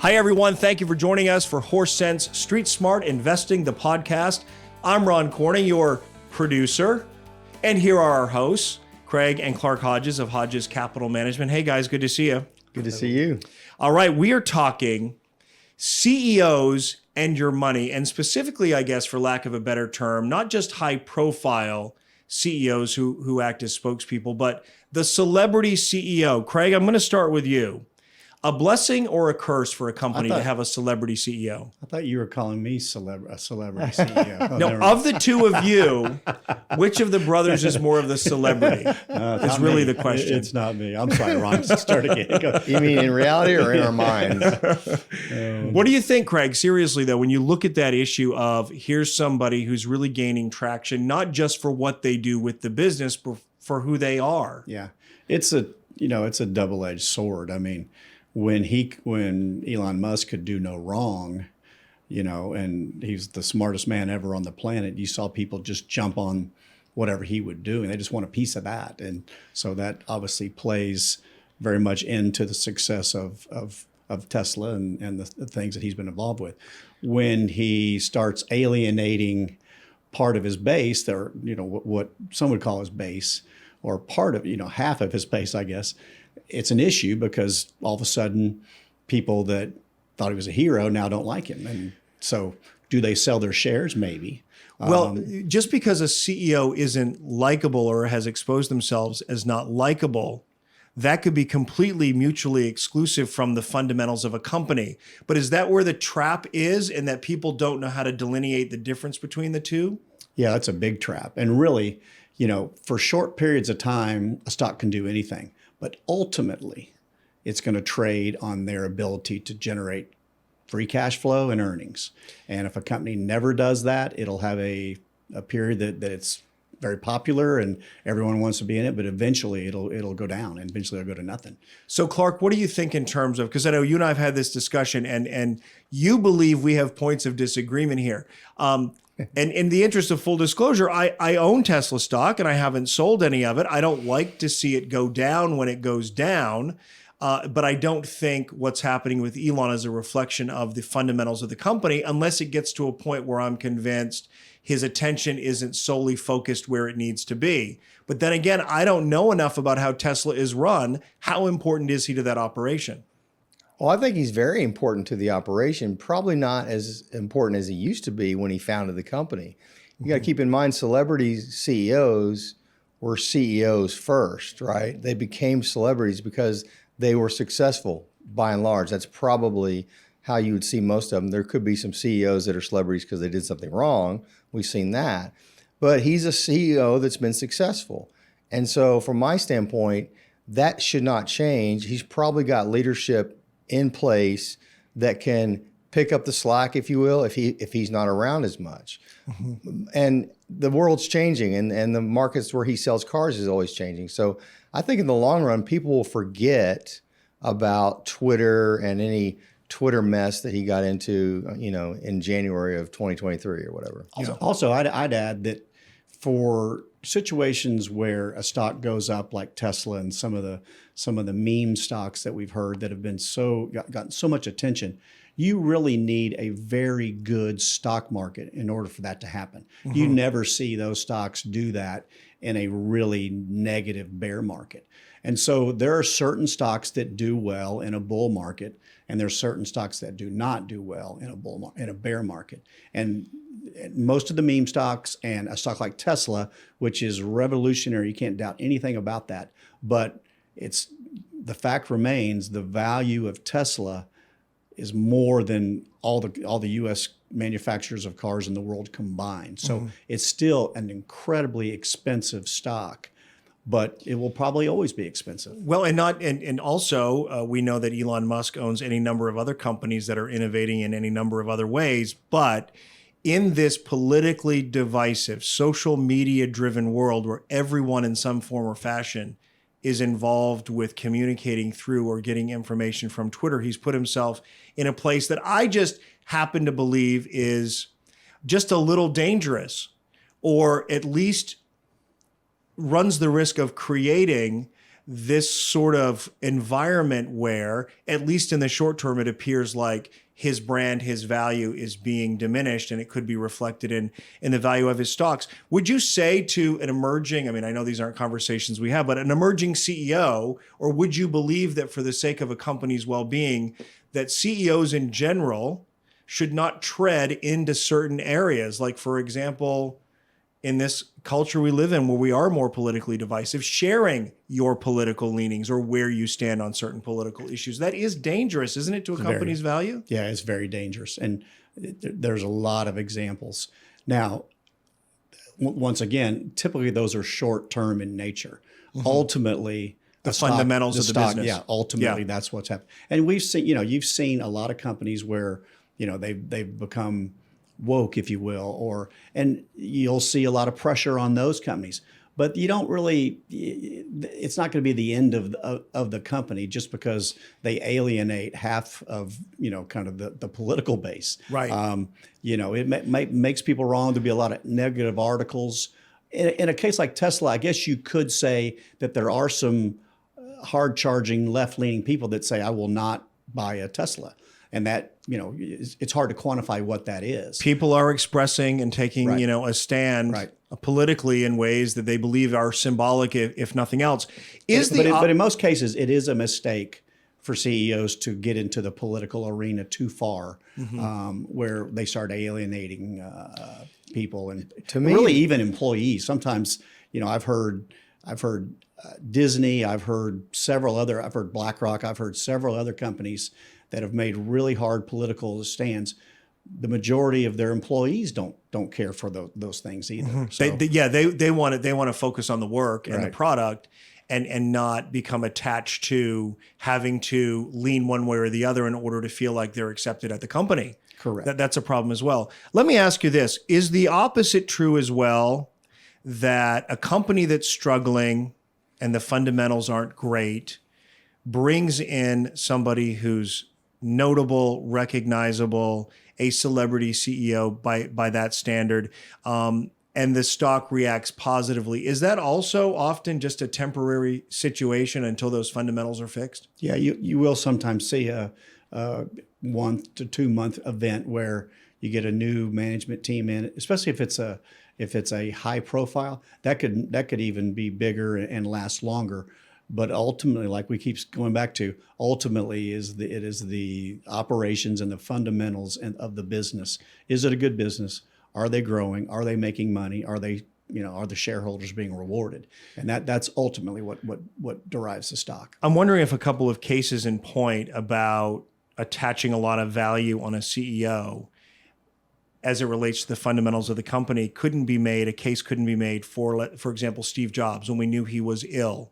Hi, everyone. Thank you for joining us for Horse Sense Street Smart Investing, the podcast. I'm Ron Corning, your producer. And here are our hosts, Craig and Clark Hodges of Hodges Capital Management. Hey, guys, good to see you. Good to see you. All right, we are talking CEOs and your money, and specifically, I guess, for lack of a better term, not just high-profile CEOs who act as spokespeople, but the celebrity CEO. Craig, I'm going to start with you. A blessing or a curse for a company to have a celebrity CEO? I thought you were calling me a celebrity CEO. Oh, no, of the two of you, which of the brothers is more of the celebrity? Is really the question. It's not me. I'm sorry, Ron. Start again. Go. You mean in reality or in our minds? What do you think, Craig? Seriously, though, when you look at that issue of here's somebody who's really gaining traction, not just for what they do with the business, but for who they are. Yeah, it's a double-edged sword. I mean, when Elon Musk could do no wrong, and he's the smartest man ever on the planet, you saw people just jump on whatever he would do, and they just want a piece of that. And so that obviously plays very much into the success of Tesla and the things that he's been involved with. When he starts alienating part of his base, or what some would call his base, or part of half of his base, I guess, it's an issue because all of a sudden people that thought he was a hero now don't like him. And so do they sell their shares? Maybe. Well, just because a CEO isn't likable or has exposed themselves as not likable, that could be completely mutually exclusive from the fundamentals of a company. But is that where the trap is, and that people don't know how to delineate the difference between the two? Yeah, that's a big trap. And really, for short periods of time, a stock can do anything. But ultimately, it's going to trade on their ability to generate free cash flow and earnings. And if a company never does that, it'll have a period that it's very popular and everyone wants to be in it, but eventually it'll go down, and eventually it'll go to nothing. So Clark, what do you think in terms of, because I know you and I have had this discussion, and you believe we have points of disagreement here. And in the interest of full disclosure, I own Tesla stock and I haven't sold any of it. I don't like to see it go down when it goes down, but I don't think what's happening with Elon is a reflection of the fundamentals of the company, unless it gets to a point where I'm convinced his attention isn't solely focused where it needs to be. But then again, I don't know enough about how Tesla is run. How important is he to that operation? Well, I think he's very important to the operation, probably not as important as he used to be when he founded the company. You got to keep in mind, celebrity CEOs were CEOs first, right? They became celebrities because they were successful by and large. That's probably how you would see most of them. There could be some CEOs that are celebrities because they did something wrong. We've seen that. But he's a CEO that's been successful. And so from my standpoint, that should not change. He's probably got leadership in place that can pick up the slack, if you will, if he's not around as much. Mm-hmm. And the world's changing, and the markets where he sells cars is always changing. So I think in the long run, people will forget about Twitter and any Twitter mess that he got into, in January of 2023 or whatever. Also, I'd add that for situations where a stock goes up, like Tesla and some of the meme stocks that we've heard that have been gotten so much attention, you really need a very good stock market in order for that to happen. Mm-hmm. You never see those stocks do that in a really negative bear market. And so there are certain stocks that do well in a bull market, and there are certain stocks that do not do well in a bear market. And most of the meme stocks, and a stock like Tesla, which is revolutionary, you can't doubt anything about that. But the fact remains, the value of Tesla is more than all the U.S. manufacturers of cars in the world combined. So It's still an incredibly expensive stock, but it will probably always be expensive. Well, and also we know that Elon Musk owns any number of other companies that are innovating in any number of other ways. But in this politically divisive, social media driven world where everyone in some form or fashion is involved with communicating through or getting information from Twitter, he's put himself in a place that I just happen to believe is just a little dangerous, or at least runs the risk of creating this sort of environment where, at least in the short term, it appears like his brand, his value is being diminished, and it could be reflected in the value of his stocks. Would you say to an emerging, I mean, I know these aren't conversations we have, but an emerging CEO, or would you believe that for the sake of a company's well-being, that CEOs in general should not tread into certain areas? Like, for example, in this culture we live in where we are more politically divisive, sharing your political leanings or where you stand on certain political issues. That is dangerous, isn't it, to a company's value? Yeah, it's very dangerous. And there's a lot of examples. Now, once again, typically those are short term in nature. Ultimately, the fundamentals of the business. Yeah, ultimately that's what's happened. And we've seen, you've seen a lot of companies where, they've become woke, if you will, and you'll see a lot of pressure on those companies. But you don't really, it's not going to be the end of the company just because they alienate half of, kind of the political base. Right. It makes people wrong. There'll be a lot of negative articles. In a case like Tesla, I guess you could say that there are some hard-charging, left-leaning people that say, I will not buy a Tesla. And that, it's hard to quantify what that is. People are expressing and taking, Right. A stand Right. politically in ways that they believe are symbolic, if nothing else. But in most cases, it is a mistake for CEOs to get into the political arena too far, where they start alienating people and To me- really even employees. Sometimes, I've heard Disney, I've heard BlackRock, I've heard several other companies that have made really hard political stands. The majority of their employees don't care for those things either. So, they want to focus on the work and the Right. product, and not become attached to having to lean one way or the other in order to feel like they're accepted at the company. Correct. That's a problem as well. Let me ask you this: is the opposite true as well? That a company that's struggling and the fundamentals aren't great brings in somebody who's notable, recognizable, a celebrity CEO by that standard, and the stock reacts positively. Is that also often just a temporary situation until those fundamentals are fixed? Yeah, you will sometimes see a 1 to 2 month event where you get a new management team in, especially if it's a high profile. That could even be bigger and last longer. But ultimately, like we keep going back to, ultimately it is the operations and the fundamentals of the business. Is it a good business? Are they growing? Are they making money? Are they, are the shareholders being rewarded? And that's ultimately what derives the stock. I'm wondering if a couple of cases in point about attaching a lot of value on a CEO as it relates to the fundamentals of the company couldn't be made for example, Steve Jobs, when we knew he was ill,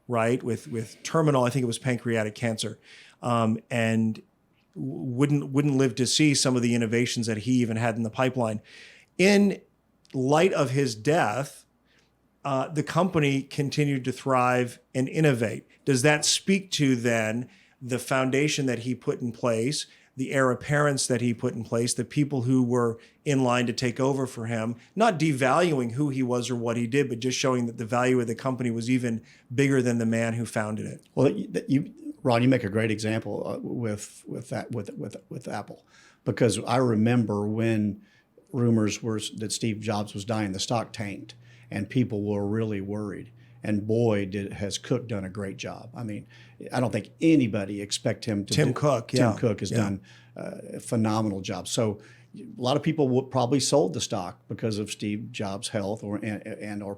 right, with terminal, I think it was pancreatic cancer, and wouldn't live to see some of the innovations that he even had in the pipeline. In light of his death, the company continued to thrive and innovate. Does that speak to then the foundation that he put in place, the heir apparents that he put in place, the people who were in line to take over for him, not devaluing who he was or what he did, but just showing that the value of the company was even bigger than the man who founded it? Well, Ron, you make a great example with Apple, because I remember when rumors were that Steve Jobs was dying, the stock tanked, and people were really worried. And boy, has Cook done a great job. I mean, I don't think anybody expect him to. Tim Cook has done a phenomenal job. So a lot of people would probably sold the stock because of Steve Jobs' health or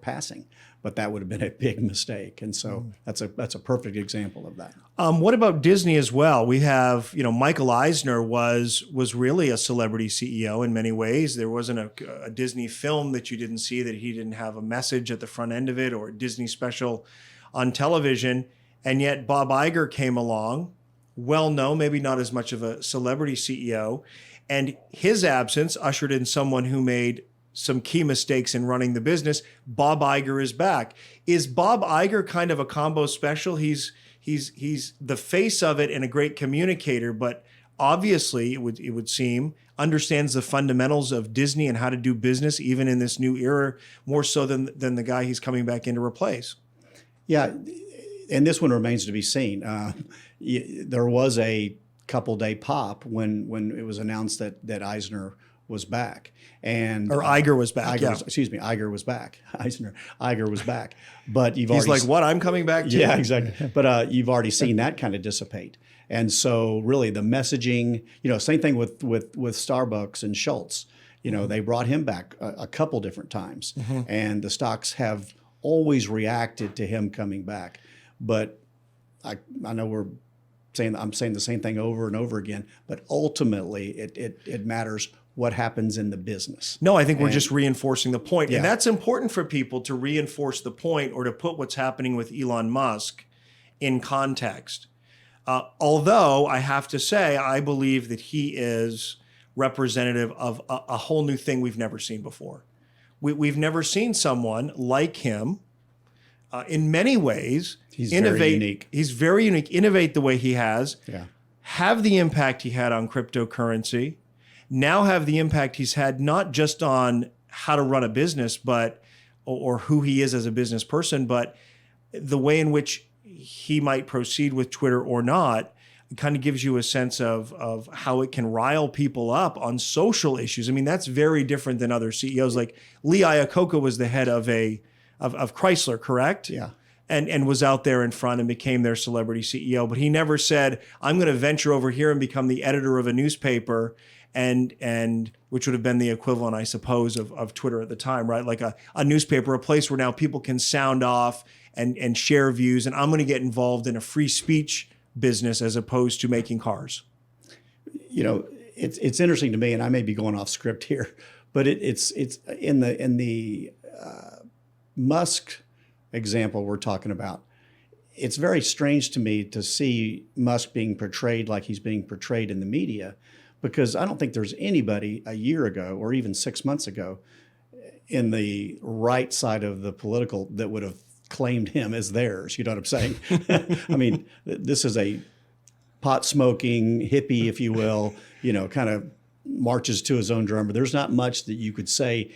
passing, but that would have been a big mistake. And so that's a perfect example of that. What about Disney as well? We have, Michael Eisner was really a celebrity CEO in many ways. There wasn't a Disney film that you didn't see that he didn't have a message at the front end of it, or a Disney special on television. And yet Bob Iger came along, well known, maybe not as much of a celebrity CEO, and his absence ushered in someone who made some key mistakes in running the business. Bob Iger is back. Is Bob Iger kind of a combo special? He's the face of it and a great communicator, but obviously it would seem understands the fundamentals of Disney and how to do business even in this new era, more so than the guy he's coming back in to replace. Yeah, and this one remains to be seen. There was a couple day pop when it was announced that Eisner was back, and Iger was back. Iger was back. Iger was back. But He's like, what? I'm coming back too. Yeah, exactly. But you've already seen that kind of dissipate. And so really the messaging, same thing with Starbucks and Schultz. They brought him back a couple different times, and the stocks have always reacted to him coming back. But I know I'm saying the same thing over and over again, but ultimately it matters what happens in the business. No, I think we're just reinforcing the point. Yeah. And that's important for people to reinforce the point or to put what's happening with Elon Musk in context. Although I have to say, I believe that he is representative of a whole new thing we've never seen before. We've never seen someone like him in many ways. He's innovate. very unique. He's very unique. Innovate the way he has. Yeah. Have the impact he had on cryptocurrency. Now have the impact he's had not just on how to run a business, but or who he is as a business person, but the way in which he might proceed with Twitter or not. It kind of gives you a sense of how it can rile people up on social issues. I mean, that's very different than other CEOs. Like Lee Iacocca was the head of Chrysler, correct? Yeah. And was out there in front and became their celebrity CEO. But he never said, I'm going to venture over here and become the editor of a newspaper, and which would have been the equivalent, I suppose, of Twitter at the time, right? Like a newspaper, a place where now people can sound off and share views. And I'm going to get involved in a free speech business as opposed to making cars. It's interesting to me, and I may be going off script here, but it's in the Musk example we're talking about. It's very strange to me to see Musk being portrayed like he's being portrayed in the media, because I don't think there's anybody a year ago or even 6 months ago in the right side of the political that would have claimed him as theirs. You know what I'm saying? I mean, this is a pot smoking hippie, if you will, kind of marches to his own drum. But there's not much that you could say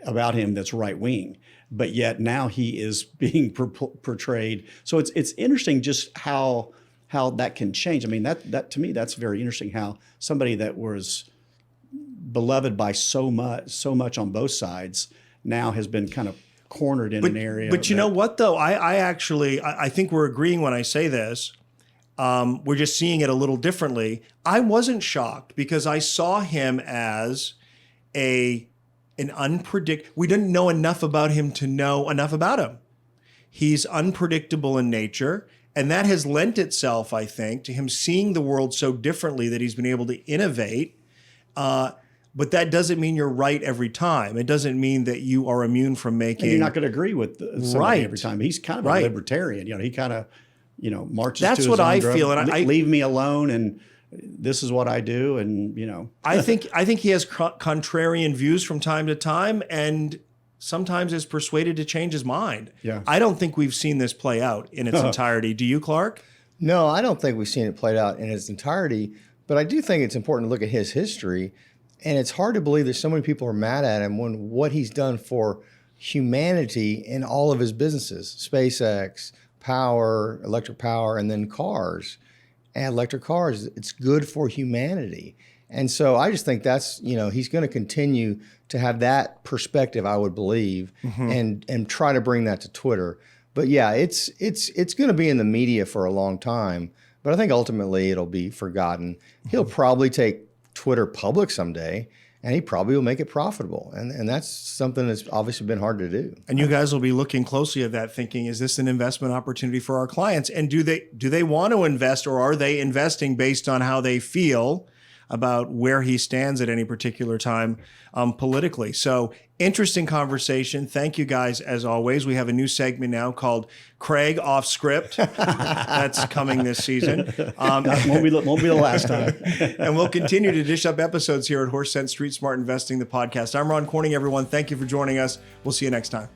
about him that's right wing. But yet now he is being portrayed. So it's interesting just how that can change. I mean, that to me, that's very interesting, how somebody that was beloved by so much on both sides now has been kind of cornered in an area. But you know what, though? I think we're agreeing when I say this. We're just seeing it a little differently. I wasn't shocked because I saw him as an unpredictable. We didn't know enough about him to know enough about him. He's unpredictable in nature, and that has lent itself, I think, to him seeing the world so differently that he's been able to innovate. But that doesn't mean you're right every time. It doesn't mean that you are immune from making. And you're not going to agree with somebody every time. He's kind of a libertarian. He kind of, marches. That's to his what own I drum. feel, and leave me alone, and this is what I do, and I think he has contrarian views from time to time, and sometimes is persuaded to change his mind. Yeah. I don't think we've seen this play out in its entirety. Do you, Clark? No, I don't think we've seen it played out in its entirety, but I do think it's important to look at his history. And it's hard to believe that so many people are mad at him when what he's done for humanity in all of his businesses, SpaceX, power, electric power, and then cars. And electric cars, it's good for humanity. And so I just think that's, he's going to continue to have that perspective, I would believe, and try to bring that to Twitter. But yeah, it's going to be in the media for a long time, but I think ultimately it'll be forgotten. He'll probably take Twitter public someday, and he probably will make it profitable. And that's something that's obviously been hard to do. And you guys will be looking closely at that, thinking, is this an investment opportunity for our clients? And do they want to invest, or are they investing based on how they feel about where he stands at any particular time politically? So interesting conversation. Thank you guys, as always. We have a new segment now called Craig Off Script. That's coming this season. won't be the last time. And we'll continue to dish up episodes here at Horse Sense Street Smart Investing, the podcast. I'm Ron Corning, everyone. Thank you for joining us. We'll see you next time.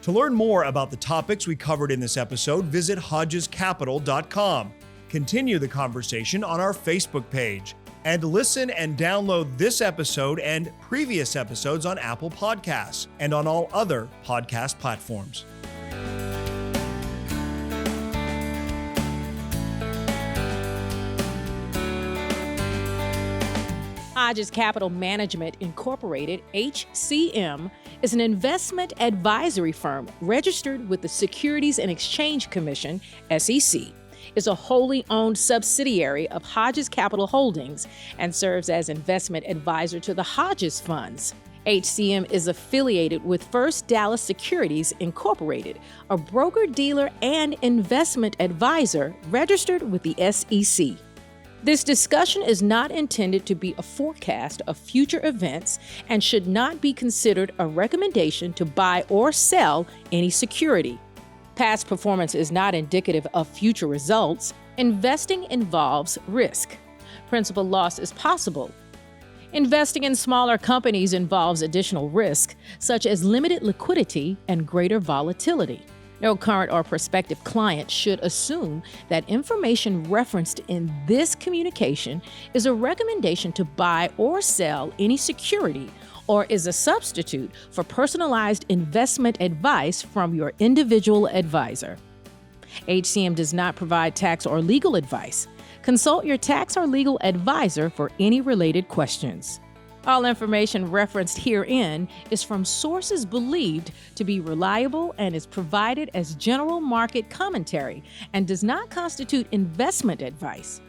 To learn more about the topics we covered in this episode, visit hodgescapital.com. Continue the conversation on our Facebook page. And listen and download this episode and previous episodes on Apple Podcasts and on all other podcast platforms. Hodges Capital Management Incorporated, HCM, is an investment advisory firm registered with the Securities and Exchange Commission, SEC, is a wholly owned subsidiary of Hodges Capital Holdings and serves as investment advisor to the Hodges Funds. HCM is affiliated with First Dallas Securities Incorporated, a broker-dealer and investment advisor registered with the SEC. This discussion is not intended to be a forecast of future events and should not be considered a recommendation to buy or sell any security. Past performance is not indicative of future results. Investing involves risk. Principal loss is possible. Investing in smaller companies involves additional risk, such as limited liquidity and greater volatility. No current or prospective client should assume that information referenced in this communication is a recommendation to buy or sell any security or is a substitute for personalized investment advice from your individual advisor. HCM does not provide tax or legal advice. Consult your tax or legal advisor for any related questions. All information referenced herein is from sources believed to be reliable and is provided as general market commentary and does not constitute investment advice.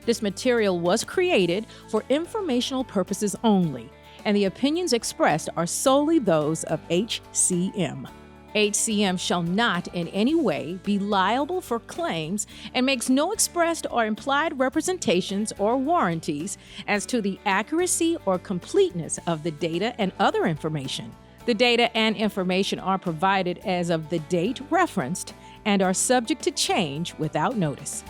This material was created for informational purposes only, and the opinions expressed are solely those of HCM. HCM shall not in any way be liable for claims and makes no expressed or implied representations or warranties as to the accuracy or completeness of the data and other information. The data and information are provided as of the date referenced and are subject to change without notice.